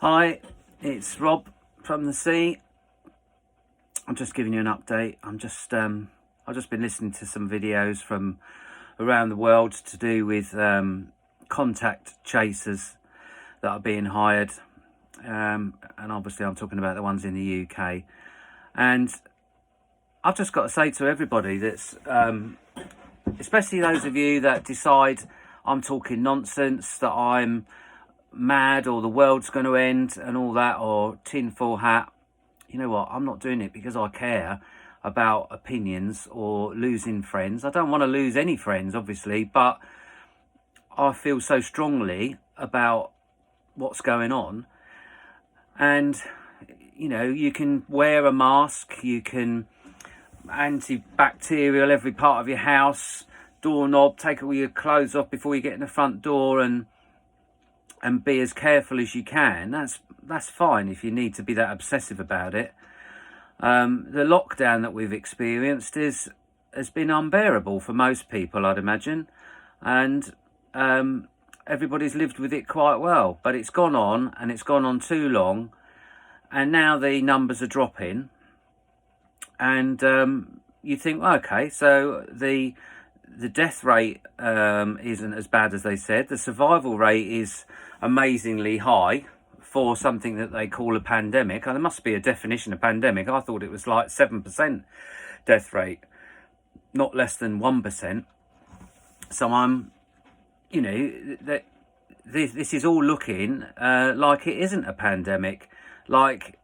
Hi, it's Rob from the sea. I'm just giving you an update. I've just been listening to some videos from around the world to do with contact chasers that are being hired, and obviously I'm talking about the ones in the UK. And I've just got to say to everybody that's, especially those of you that decide I'm talking nonsense, that I'm mad or the world's going to end and all that, or tinfoil hat, you know what, I'm not doing it because I care about opinions or losing friends. I don't want to lose any friends, obviously, but I feel so strongly about what's going on. And you know, you can wear a mask, you can antibacterial every part of your house, doorknob, take all your clothes off before you get in the front door, and be as careful as you can. That's fine if you need to be that obsessive about it. The lockdown that we've experienced has been unbearable for most people, I'd imagine, and everybody's lived with it quite well. But it's gone on, and it's gone on too long, and now the numbers are dropping, and you think, okay, so the death rate isn't as bad as they said. The survival rate is amazingly high for something that they call a pandemic. And there must be a definition of pandemic. I thought it was like 7% death rate, not less than 1%. So I'm, you know, that this is all looking like it isn't a pandemic, like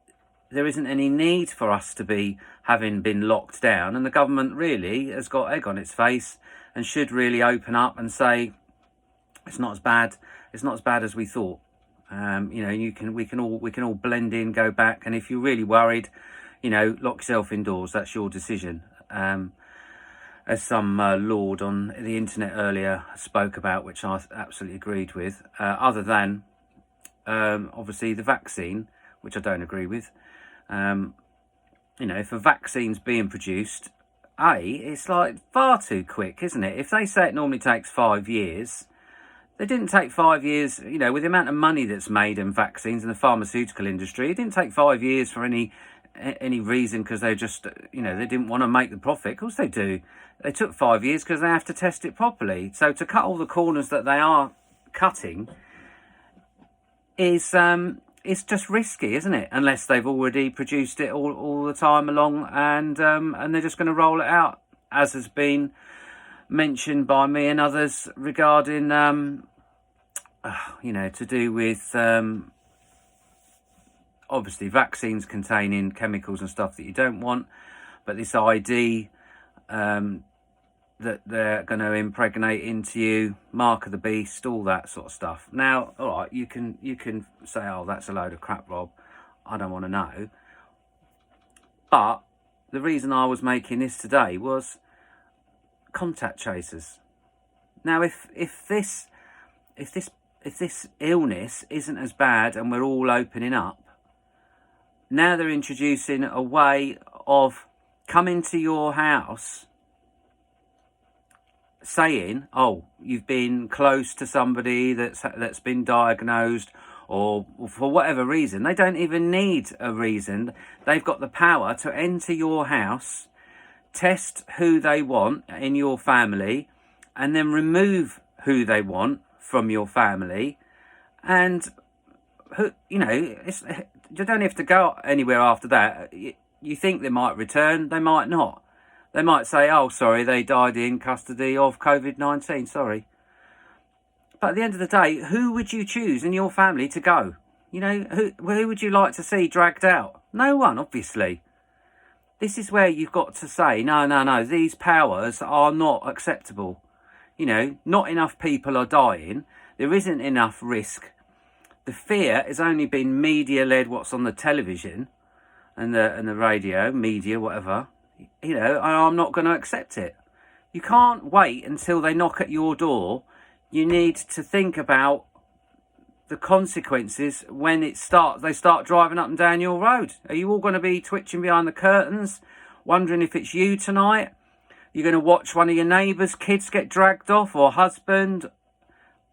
there isn't any need for us to be having been locked down, and the government really has got egg on its face and should really open up and say it's not as bad as we thought. You know, we can all blend in, go back, and if you're really worried, you know, lock yourself indoors. That's your decision. As some lord on the internet earlier spoke about, which I absolutely agreed with. Other than obviously the vaccine, which I don't agree with. You know, if a vaccine's being produced, it's like far too quick, isn't it? If they say it normally takes 5 years, they didn't take 5 years, you know, with the amount of money that's made in vaccines in the pharmaceutical industry. It didn't take 5 years for any reason because they just, you know, they didn't want to make the profit. Of course they do. They took 5 years because they have to test it properly. So to cut all the corners that they are cutting is it's just risky, isn't it? Unless they've already produced it all the time along, and they're just going to roll it out, as has been mentioned by me and others regarding, you know, to do with obviously vaccines containing chemicals and stuff that you don't want, but this ID that they're going to impregnate into you, mark of the beast, all that sort of stuff. Now, all right, you can say, oh, that's a load of crap, Rob. I don't want to know. But the reason I was making this today was contact chasers. Now, if this illness isn't as bad and we're all opening up, now they're introducing a way of coming to your house saying, oh, you've been close to somebody that's been diagnosed, or for whatever reason. They don't even need a reason. They've got the power to enter your house, test who they want in your family, and then remove who they want from your family. And you know, you don't have to go anywhere after that. You think they might return, they might not. They might say, oh, sorry, they died in custody of COVID-19, sorry. But at the end of the day, who would you choose in your family to go? You know, who would you like to see dragged out? No one, obviously. This is where you've got to say, no, these powers are not acceptable. You know, not enough people are dying. There isn't enough risk. The fear has only been media-led, what's on the television and the radio, media, whatever. You know, I'm not going to accept it. You can't wait until they knock at your door. You need to think about the consequences when they start driving up and down your road. Are you all going to be twitching behind the curtains, wondering if it's you tonight? You're going to watch one of your neighbours' kids get dragged off, or husband?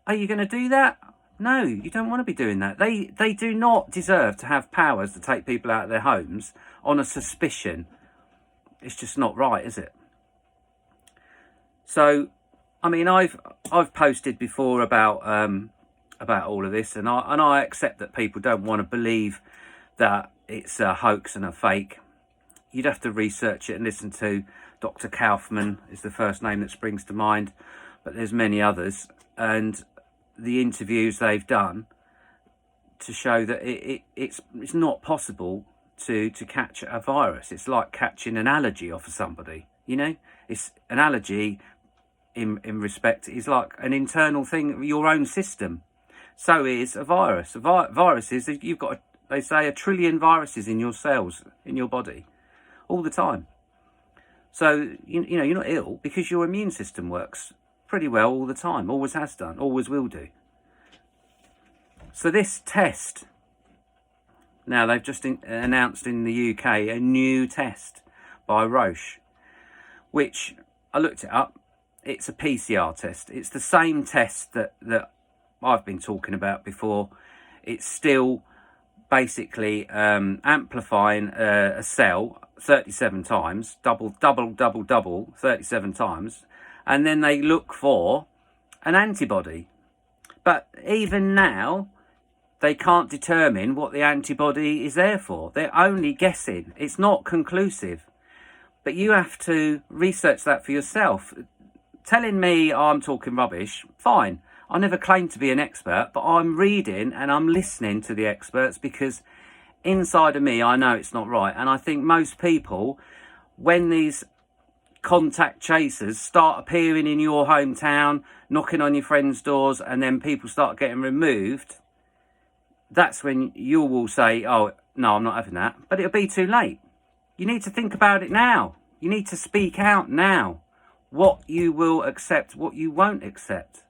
Are you going to do that? No, you don't want to be doing that. They do not deserve to have powers to take people out of their homes on a suspicion. It's just not right, is it? So, I mean, I've posted before about all of this, and I accept that people don't want to believe that it's a hoax and a fake. You'd have to research it and listen to Dr. Kaufman is the first name that springs to mind, but there's many others, and the interviews they've done to show that it's not possible to catch a virus. It's like catching an allergy off of somebody, you know. It's an allergy in respect is like an internal thing, your own system. So is a virus. Virus is, you've got they say 1 trillion viruses in your cells in your body all the time. So you know you're not ill because your immune system works pretty well all the time, always has done, always will do. So this test, now they've just announced in the UK a new test by Roche, which I looked it up. It's a PCR test. It's the same test that I've been talking about before. It's still basically amplifying a cell 37 times, double 37 times, and then they look for an antibody. But even now, they can't determine what the antibody is there for. They're only guessing. It's not conclusive. But you have to research that for yourself. Telling me I'm talking rubbish, fine. I never claimed to be an expert, but I'm reading and I'm listening to the experts because inside of me, I know it's not right. And I think most people, when these contact chasers start appearing in your hometown, knocking on your friends' doors, and then people start getting removed, that's when you will say, oh, no, I'm not having that. But it'll be too late. You need to think about it now. You need to speak out now. What you will accept, what you won't accept.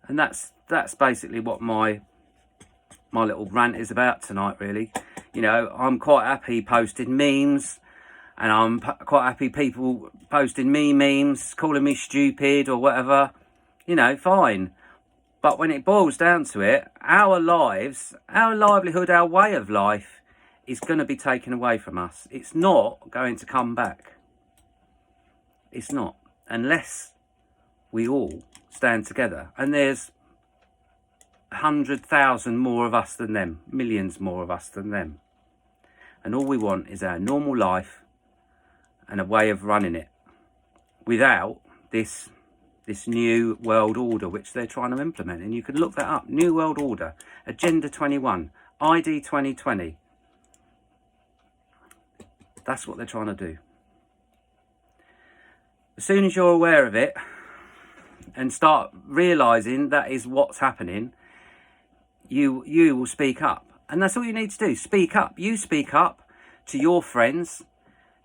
And that's basically what my little rant is about tonight, really. You know, I'm quite happy posting memes, and I'm quite happy people posting me memes, calling me stupid or whatever. You know, fine. But when it boils down to it, our lives, our livelihood, our way of life is going to be taken away from us. It's not going to come back. It's not. Unless we all stand together. And there's 100,000 more of us than them. Millions more of us than them. And all we want is our normal life and a way of running it without this new world order which they're trying to implement. And you can look that up. New World Order, Agenda 21, ID 2020. That's what they're trying to do. As soon as you're aware of it and start realising that is what's happening, you will speak up. And that's all you need to do. Speak up. You speak up to your friends,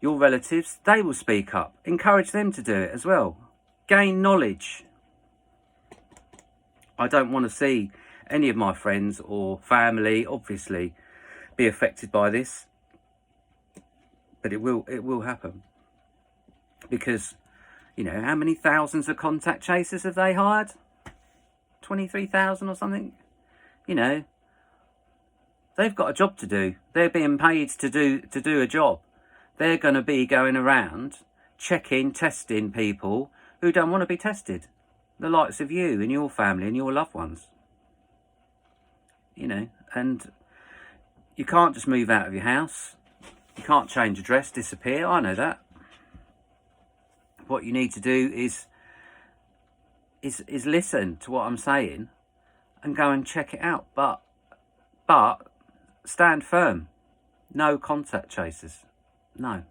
your relatives. They will speak up. Encourage them to do it as well. Gain knowledge. I don't want to see any of my friends or family, obviously, be affected by this. But it will happen. Because, you know, how many thousands of contact chasers have they hired? 23,000 or something? You know, they've got a job to do. They're being paid to do a job. They're going to be going around checking, testing people who don't want to be tested. The likes of you and your family and your loved ones. You know, and you can't just move out of your house. You can't change address, disappear. I know that. What you need to do is listen to what I'm saying and go and check it out. But stand firm. No contact chasers. No.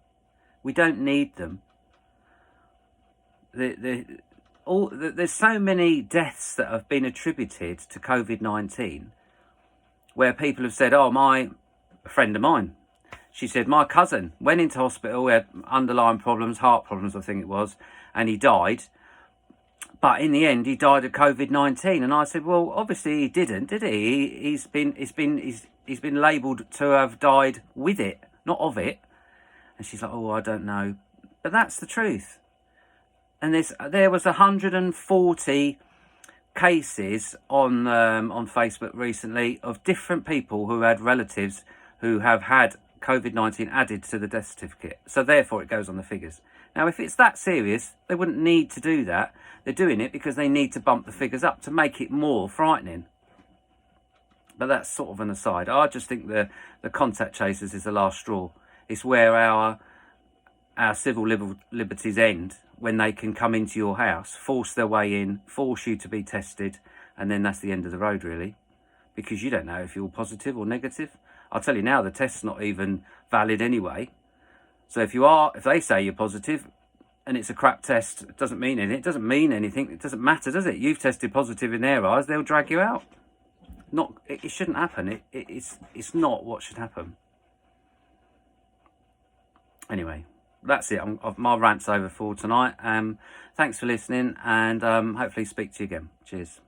We don't need them. There's so many deaths that have been attributed to COVID-19 where people have said, oh, a friend of mine, she said, my cousin went into hospital, he had underlying problems, heart problems, I think it was, and he died. But in the end, he died of COVID-19. And I said, well, obviously he didn't, did he? He's been labelled to have died with it, not of it. And she's like, oh, I don't know. But that's the truth. And there was 140 cases on Facebook recently of different people who had relatives who have had COVID-19 added to the death certificate. So therefore it goes on the figures. Now, if it's that serious, they wouldn't need to do that. They're doing it because they need to bump the figures up to make it more frightening. But that's sort of an aside. I just think the contact chasers is the last straw. It's where our civil liberties end, when they can come into your house, force their way in, force you to be tested, and then that's the end of the road, really, because you don't know if you're positive or negative. I'll tell you now, the test's not even valid anyway. So if they say you're positive and it's a crap test, it doesn't mean anything. It doesn't mean anything. It doesn't matter, does it? You've tested positive in their eyes, they'll drag you out. It shouldn't happen. It's not what should happen. Anyway, that's it. My rant's over for tonight. Thanks for listening, and hopefully speak to you again. Cheers.